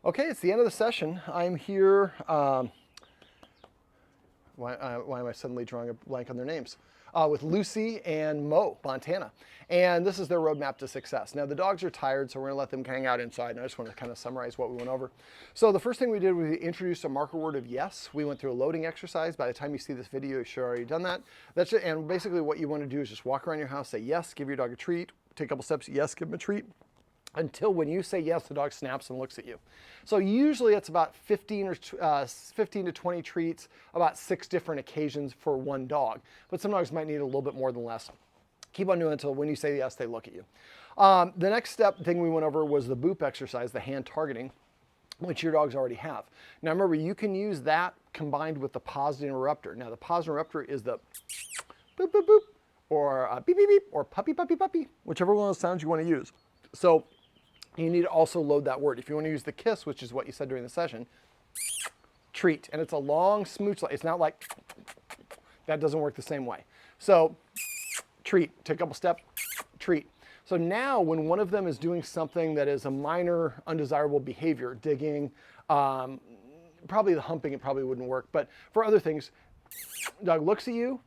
Okay, it's the end of the session. I'm here. Why am I suddenly drawing a blank on their names? With Lucy and Mo, Montana. And this is their roadmap to success. Now, the dogs are tired, so we're going to let them hang out inside. And I just want to kind of summarize what we went over. So the first thing we did was we introduced a marker word of yes. We went through a loading exercise. By the time you see this video, you should have already done that. That's it. And basically what you want to do is just walk around your house, say yes, give your dog a treat, take a couple steps, yes, give him a treat, until when you say yes, the dog snaps and looks at you. So usually it's about 15 to 20 treats, about 6 different occasions for one dog. But some dogs might need a little bit more than less. Keep on doing it until when you say yes, they look at you. The next thing we went over was the boop exercise, the hand targeting, which your dogs already have. Now remember, you can use that combined with the positive interrupter. Now the positive interrupter is the boop, boop, boop, or beep, beep, beep, or puppy, puppy, puppy, whichever one of those sounds you want to use. So you need to also load that word. If you want to use the kiss, which is what you said during the session, treat. And it's a long smooch. It's not like, that doesn't work the same way. So treat, take a couple steps, treat. So now when one of them is doing something that is a minor undesirable behavior, digging, probably the humping, it probably wouldn't work. But for other things, dog looks at you,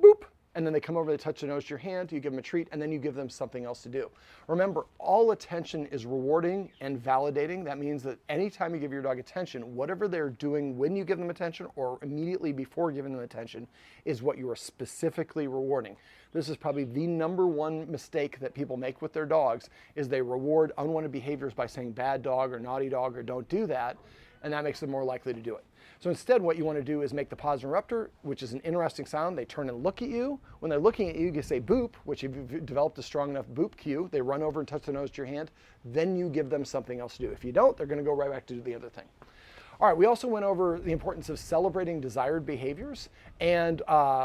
boop. And then they come over, they touch the nose to your hand, you give them a treat, and then you give them something else to do. Remember, all attention is rewarding and validating. That means that anytime you give your dog attention, whatever they're doing when you give them attention or immediately before giving them attention is what you are specifically rewarding. This is probably the #1 mistake that people make with their dogs, is they reward unwanted behaviors by saying bad dog or naughty dog or don't do that, and that makes them more likely to do it. So instead, what you want to do is make the positive interrupter, which is an interesting sound. They turn and look at you. When they're looking at you, you say boop, which if you've developed a strong enough boop cue, they run over and touch the nose to your hand. Then you give them something else to do. If you don't, they're going to go right back to do the other thing. All right, we also went over the importance of celebrating desired behaviors and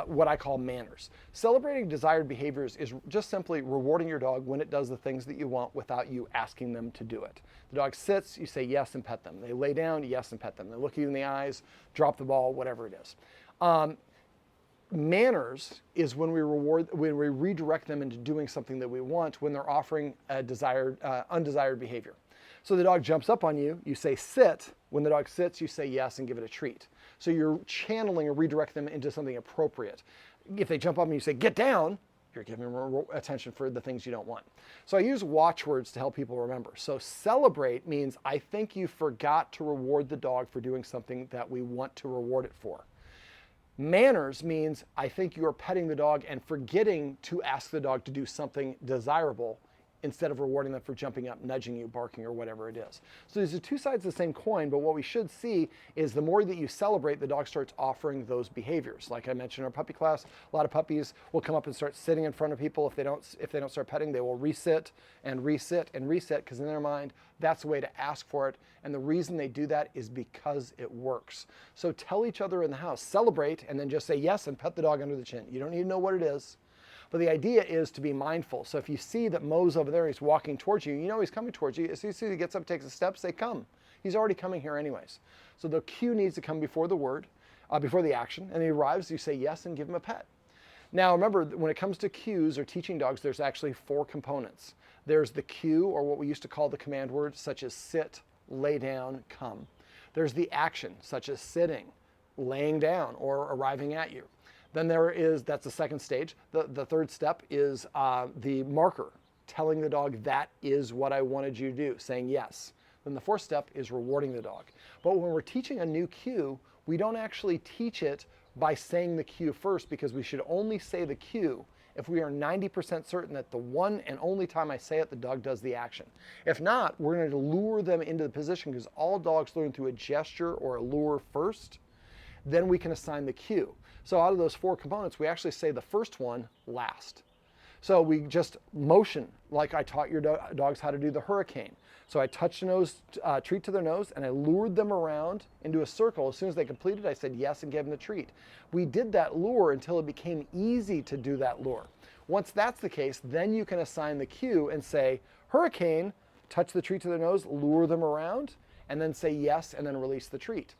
what I call manners. Celebrating desired behaviors is just simply rewarding your dog when it does the things that you want without you asking them to do it. The dog sits, you say yes and pet them. They lay down, yes and pet them. They look you in the eyes, drop the ball, whatever it is. Manners is when we redirect them into doing something that we want when they're offering a undesired behavior. So the dog jumps up on you, you say sit. When the dog sits, you say yes and give it a treat. So you're channeling or redirect them into something appropriate. If they jump up and you say get down, you're giving them attention for the things you don't want. So I use watchwords to help people remember. So celebrate means I think you forgot to reward the dog for doing something that we want to reward it for. Manners means I think you're petting the dog and forgetting to ask the dog to do something desirable instead of rewarding them for jumping up, nudging you, barking, or whatever it is. So these are two sides of the same coin, but what we should see is the more that you celebrate, the dog starts offering those behaviors. Like I mentioned in our puppy class, a lot of puppies will come up and start sitting in front of people. If they don't start petting, they will resit and resit and reset, because in their mind, that's the way to ask for it. And the reason they do that is because it works. So tell each other in the house, celebrate, and then just say yes and pet the dog under the chin. You don't need to know what it is. But the idea is to be mindful. So if you see that Mo's over there, he's walking towards you, you know he's coming towards you. As soon as he gets up, takes a step, say come. He's already coming here anyways. So the cue needs to come before the word, before the action, and he arrives, you say yes and give him a pet. Now remember, when it comes to cues or teaching dogs, there's actually 4 components. There's the cue, or what we used to call the command word, such as sit, lay down, come. There's the action, such as sitting, laying down, or arriving at you. Then that's the second stage. The third step is the marker, telling the dog that is what I wanted you to do, saying yes. Then the fourth step is rewarding the dog. But when we're teaching a new cue, we don't actually teach it by saying the cue first, because we should only say the cue if we are 90% certain that the one and only time I say it, the dog does the action. If not, we're going to lure them into the position, because all dogs learn through a gesture or a lure first. Then we can assign the cue. So out of those 4 components, we actually say the first one last. So we just motion, like I taught your dogs how to do the hurricane. So I touched the nose, treat to their nose, and I lured them around into a circle. As soon as they completed, I said yes and gave them the treat. We did that lure until it became easy to do that lure. Once that's the case, then you can assign the cue and say hurricane, touch the treat to their nose, lure them around, and then say yes, and then release the treat.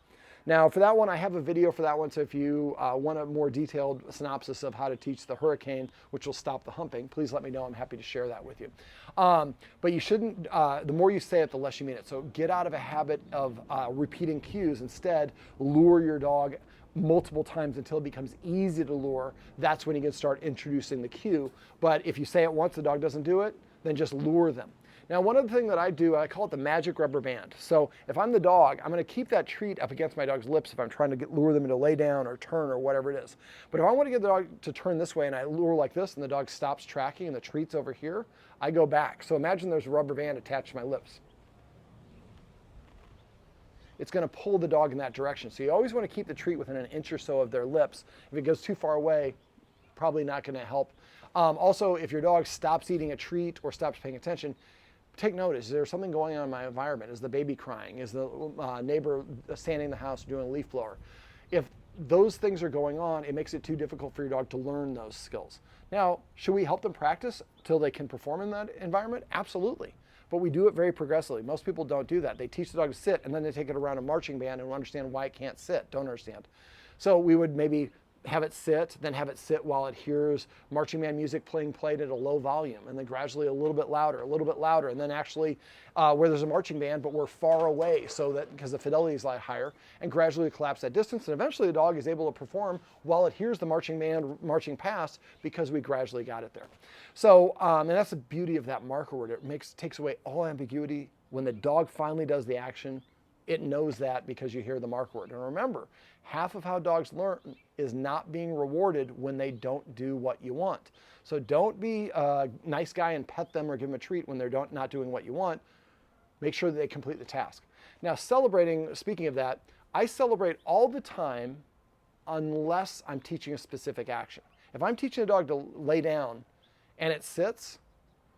Now for that one, I have a video for that one, so if you want a more detailed synopsis of how to teach the hurricane, which will stop the humping, please let me know. I'm happy to share that with you. But you shouldn't, the more you say it, the less you mean it. So get out of a habit of repeating cues. Instead, lure your dog multiple times until it becomes easy to lure. That's when you can start introducing the cue. But if you say it once, the dog doesn't do it, then just lure them. Now, one other thing that I do, I call it the magic rubber band. So if I'm the dog, I'm going to keep that treat up against my dog's lips if I'm trying to lure them into lay down or turn or whatever it is. But if I want to get the dog to turn this way and I lure like this and the dog stops tracking and the treat's over here, I go back. So imagine there's a rubber band attached to my lips. It's going to pull the dog in that direction. So you always want to keep the treat within an inch or so of their lips. If it goes too far away, probably not going to help. Also, if your dog stops eating a treat or stops paying attention, take notice. Is there something going on in my environment? Is the baby crying? Is the neighbor standing in the house doing a leaf blower? If those things are going on, it makes it too difficult for your dog to learn those skills. Now, should we help them practice till they can perform in that environment? Absolutely. But we do it very progressively. Most people don't do that. They teach the dog to sit and then they take it around a marching band and understand why it can't sit, don't understand. So we would maybe have it sit, then have it sit while it hears marching band music played at a low volume, and then gradually a little bit louder, and then actually where there's a marching band, but we're far away, so that because the fidelity is a lot higher, and gradually collapse that distance, and eventually the dog is able to perform while it hears the marching band marching past because we gradually got it there. So, and that's the beauty of that marker word. It takes away all ambiguity. When the dog finally does the action, it knows that because you hear the marker word. And remember, half of how dogs learn is not being rewarded when they don't do what you want. So don't be a nice guy and pet them or give them a treat when they're not doing what you want. Make sure that they complete the task. Now, celebrating, speaking of that, I celebrate all the time unless I'm teaching a specific action. If I'm teaching a dog to lay down and it sits,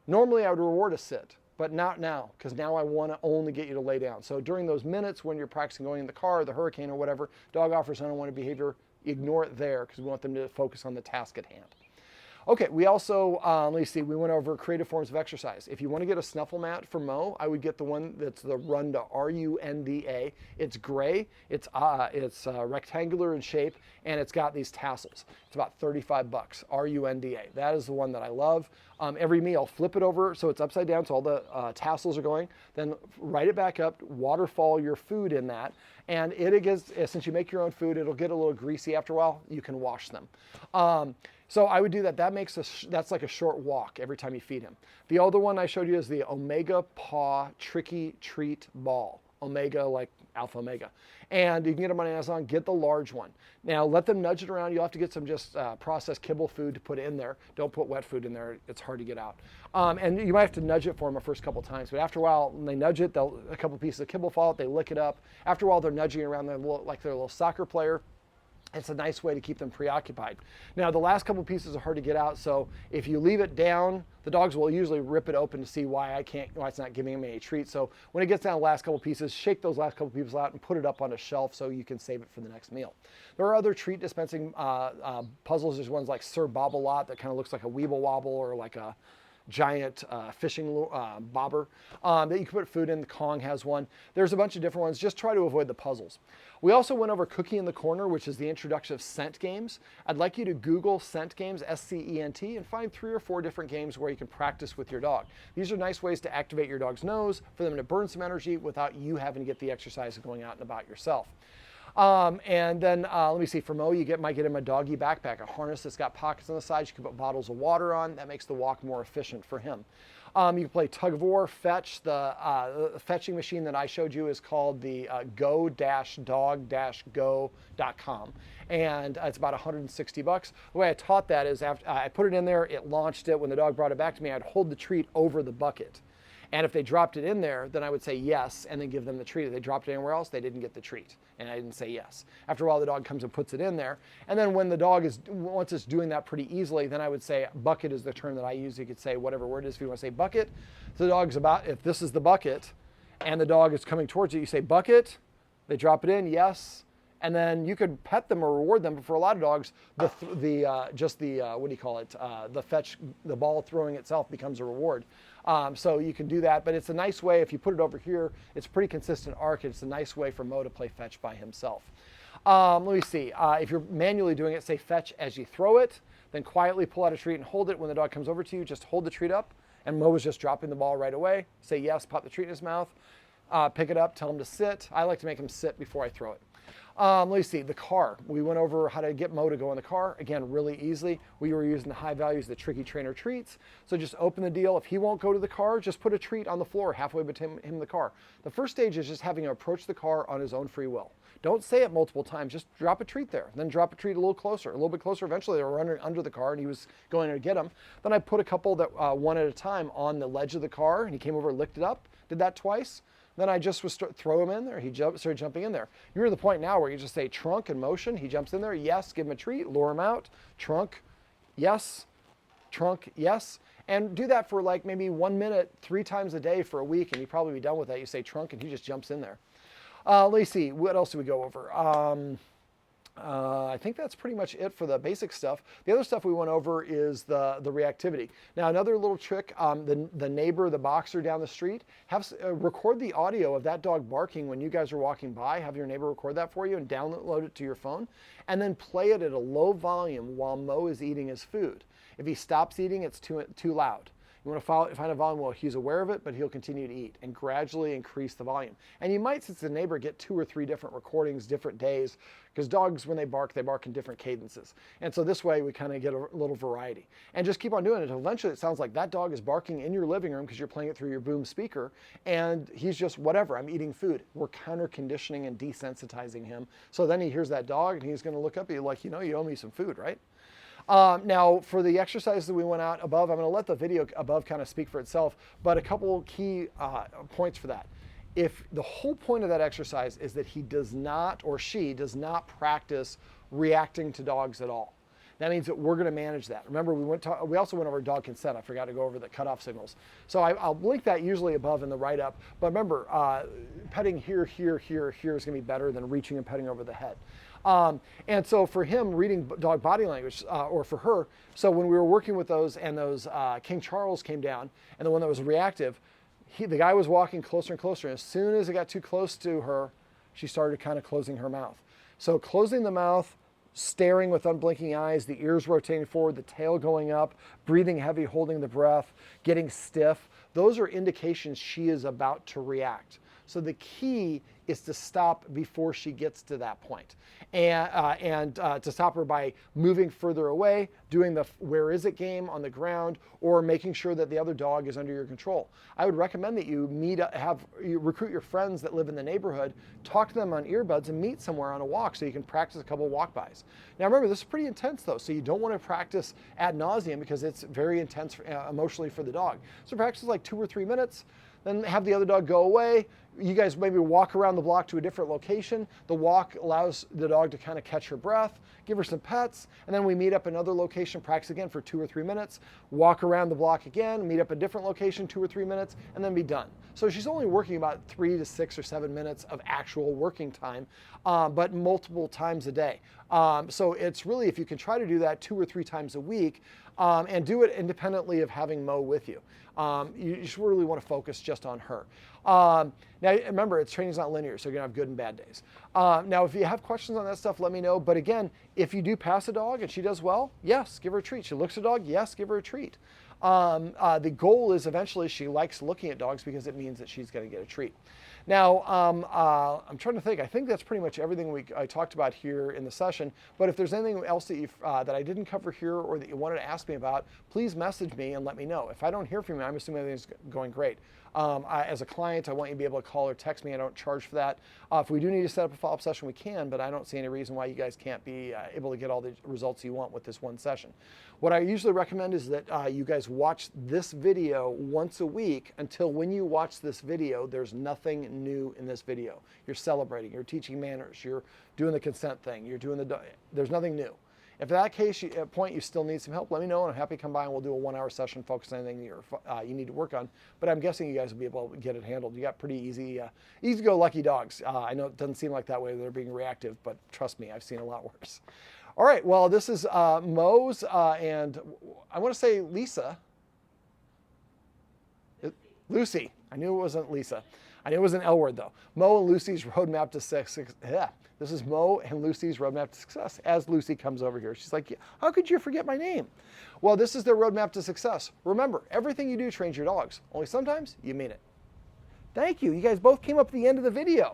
normally I would reward a sit. But not now, because now I want to only get you to lay down. So during those minutes when you're practicing going in the car, the hurricane or whatever, dog offers unwanted behavior, ignore it there because we want them to focus on the task at hand. Okay, we also, let me see, we went over creative forms of exercise. If you want to get a snuffle mat for Mo, I would get the one that's the Runda, R-U-N-D-A. It's gray, it's rectangular in shape, and it's got these tassels. It's about 35 bucks, R-U-N-D-A. That is the one that I love. Every meal, flip it over so it's upside down so all the tassels are going, then right it back up, waterfall your food in that, and it gets, since you make your own food, it'll get a little greasy after a while. You can wash them. So I would do that. That's like a short walk every time you feed him. The other one I showed you is the Omega Paw Tricky Treat Ball. Omega, like Alpha Omega. And you can get them on Amazon, get the large one. Now let them nudge it around. You'll have to get some just processed kibble food to put in there. Don't put wet food in there. It's hard to get out. And you might have to nudge it for them the first couple times, but after a while, when they nudge it, a couple pieces of kibble fall out, they lick it up. After a while, they're nudging around like they're a little soccer player. It's a nice way to keep them preoccupied. Now, the last couple pieces are hard to get out, so if you leave it down, the dogs will usually rip it open to see why it's not giving them any treat. So when it gets down to the last couple pieces, shake those last couple pieces out and put it up on a shelf so you can save it for the next meal. There are other treat dispensing puzzles. There's ones like Sir Bobble-Lot that kind of looks like a Weeble Wobble or like a giant fishing bobber that you can put food in. The Kong has one. There's a bunch of different ones. Just try to avoid the puzzles. We also went over Cookie in the Corner, which is the introduction of scent games. I'd like you to Google scent games, S-C-E-N-T, and find 3 or 4 different games where you can practice with your dog. These are nice ways to activate your dog's nose, for them to burn some energy without you having to get the exercise of going out and about yourself. And then let me see, for Mo, you might get him a doggy backpack, a harness that's got pockets on the sides. You can put bottles of water on. That makes the walk more efficient for him. You can play tug of war, fetch. The fetching machine that I showed you is called the go-dog-go.com. And it's about 160 bucks. The way I taught that is after I put it in there, it launched it. When the dog brought it back to me, I'd hold the treat over the bucket. And if they dropped it in there, then I would say yes and then give them the treat. If they dropped it anywhere else, they didn't get the treat. And I didn't say yes. After a while, the dog comes and puts it in there. And then when the dog once it's doing that pretty easily, then I would say bucket is the term that I use. You could say whatever word it is if you want to say bucket. So the dog's if this is the bucket and the dog is coming towards you, you say bucket, they drop it in, yes. and then you could pet them or reward them. But for a lot of dogs, what do you call it? The ball throwing itself becomes a reward. So you can do that, but it's a nice way. If you put it over here, it's a pretty consistent arc. It's a nice way for Mo to play fetch by himself. Let me see. If you're manually doing it, say fetch as you throw it, then quietly pull out a treat and hold it. When the dog comes over to you, just hold the treat up. And Mo was just dropping the ball right away. Say yes, pop the treat in his mouth, pick it up, tell him to sit. I like to make him sit before I throw it. Let me see, the car. We went over how to get Mo to go in the car. Again, really easily. We were using the high values, the Tricky Trainer treats. So just open the deal. If he won't go to the car, just put a treat on the floor halfway between him and the car. The first stage is just having him approach the car on his own free will. Don't say it multiple times, just drop a treat there. Then drop a treat a little bit closer. Eventually they were under the car and he was going to get them. Then I put a couple that one at a time on the ledge of the car and he came over and licked it up. Did that twice. Then I just would throw him in there. He started jumping in there. You're at the point now where you just say trunk and motion. He jumps in there. Yes, give him a treat, lure him out. Trunk, yes. Trunk, yes. And do that for like maybe 1 minute, 3 times a day for a week, and you'd probably be done with that. You say trunk, and he just jumps in there. Let me see. What else do we go over? I think that's pretty much it for the basic stuff. The other stuff we went over is the reactivity. Now, another little trick, the neighbor, the boxer down the street, record the audio of that dog barking when you guys are walking by. Have your neighbor record that for you and download it to your phone. And then play it at a low volume while Mo is eating his food. If he stops eating, it's too loud. You want to find a volume where he's aware of it, but he'll continue to eat and gradually increase the volume. And you might, since the neighbor, get 2 or 3 different recordings, different days, because dogs, when they bark in different cadences. And so this way we kind of get a little variety. And just keep on doing it until eventually it sounds like that dog is barking in your living room because you're playing it through your boom speaker, and he's just, whatever, I'm eating food. We're counter conditioning and desensitizing him. So then he hears that dog and he's going to look up at you like, you owe me some food, right? Now, for the exercises that we went out above, I'm going to let the video above kind of speak for itself, but a couple key points for that. If the whole point of that exercise is that he does not, or she does not practice reacting to dogs at all, that means that we're going to manage that. Remember, we also went over dog consent. I forgot to go over the cutoff signals. So I'll link that usually above in the write-up. But remember, petting here is going to be better than reaching and petting over the head. And so for him, reading dog body language, or for her, so when we were working with those and those King Charles came down, and the one that was reactive, the guy was walking closer and closer. And as soon as it got too close to her, she started kind of closing her mouth. So closing the mouth, staring with unblinking eyes, the ears rotating forward, the tail going up, breathing heavy, holding the breath, getting stiff. Those are indications she is about to react. So the key is to stop before she gets to that point. And to stop her by moving further away, doing the where is it game on the ground, or making sure that the other dog is under your control. I would recommend that you recruit your friends that live in the neighborhood, talk to them on earbuds, and meet somewhere on a walk so you can practice a couple walk-bys. Now remember, this is pretty intense though, so you don't want to practice ad nauseum because it's very intense emotionally for the dog. So practice like 2 or 3 minutes, then have the other dog go away. You guys maybe walk around the block to a different location. The walk allows the dog to kind of catch her breath, give her some pets, and then we meet up another location, practice again for 2 or 3 minutes, walk around the block again, meet up a different location, 2 or 3 minutes, and then be done. So she's only working about 3 to 6 or 7 minutes of actual working time, but multiple times a day. So it's really, if you can try to do that 2 or 3 times a week, and do it independently of having Mo with you. You just really want to focus just on her. Now, remember, training's not linear, so you're going to have good and bad days. Now, if you have questions on that stuff, let me know. But again, if you do pass a dog and she does well, yes, give her a treat. She looks at a dog, yes, give her a treat. The goal is eventually she likes looking at dogs because it means that she's going to get a treat. Now, I'm trying to think. I think that's pretty much everything I talked about here in the session. But if there's anything else that I didn't cover here or that you wanted to ask me about, please message me and let me know. If I don't hear from you, I'm assuming everything's going great. As a client, I want you to be able to call or text me. I don't charge for that. If we do need to set up a follow-up session, we can, but I don't see any reason why you guys can't be able to get all the results you want with this one session. What I usually recommend is that you guys watch this video once a week until when you watch this video, there's nothing new in this video. You're celebrating, you're teaching manners, you're doing the consent thing, you're doing there's nothing new. If at that case, at point you still need some help, let me know, and I'm happy to come by and we'll do a 1-hour session focused on anything you need to work on. But I'm guessing you guys will be able to get it handled. You got pretty easy-go-lucky dogs. I know it doesn't seem like that way, they're being reactive, but trust me, I've seen a lot worse. All right, well, this is Mo's and I want to say Lisa. Lucy. I knew it wasn't Lisa. I knew it was an L word though. Mo and Lucy's roadmap to success. Yeah. This is Mo and Lucy's roadmap to success. As Lucy comes over here, she's like, how could you forget my name? Well, this is their roadmap to success. Remember, everything you do trains your dogs. Only sometimes you mean it. Thank you. You guys both came up at the end of the video.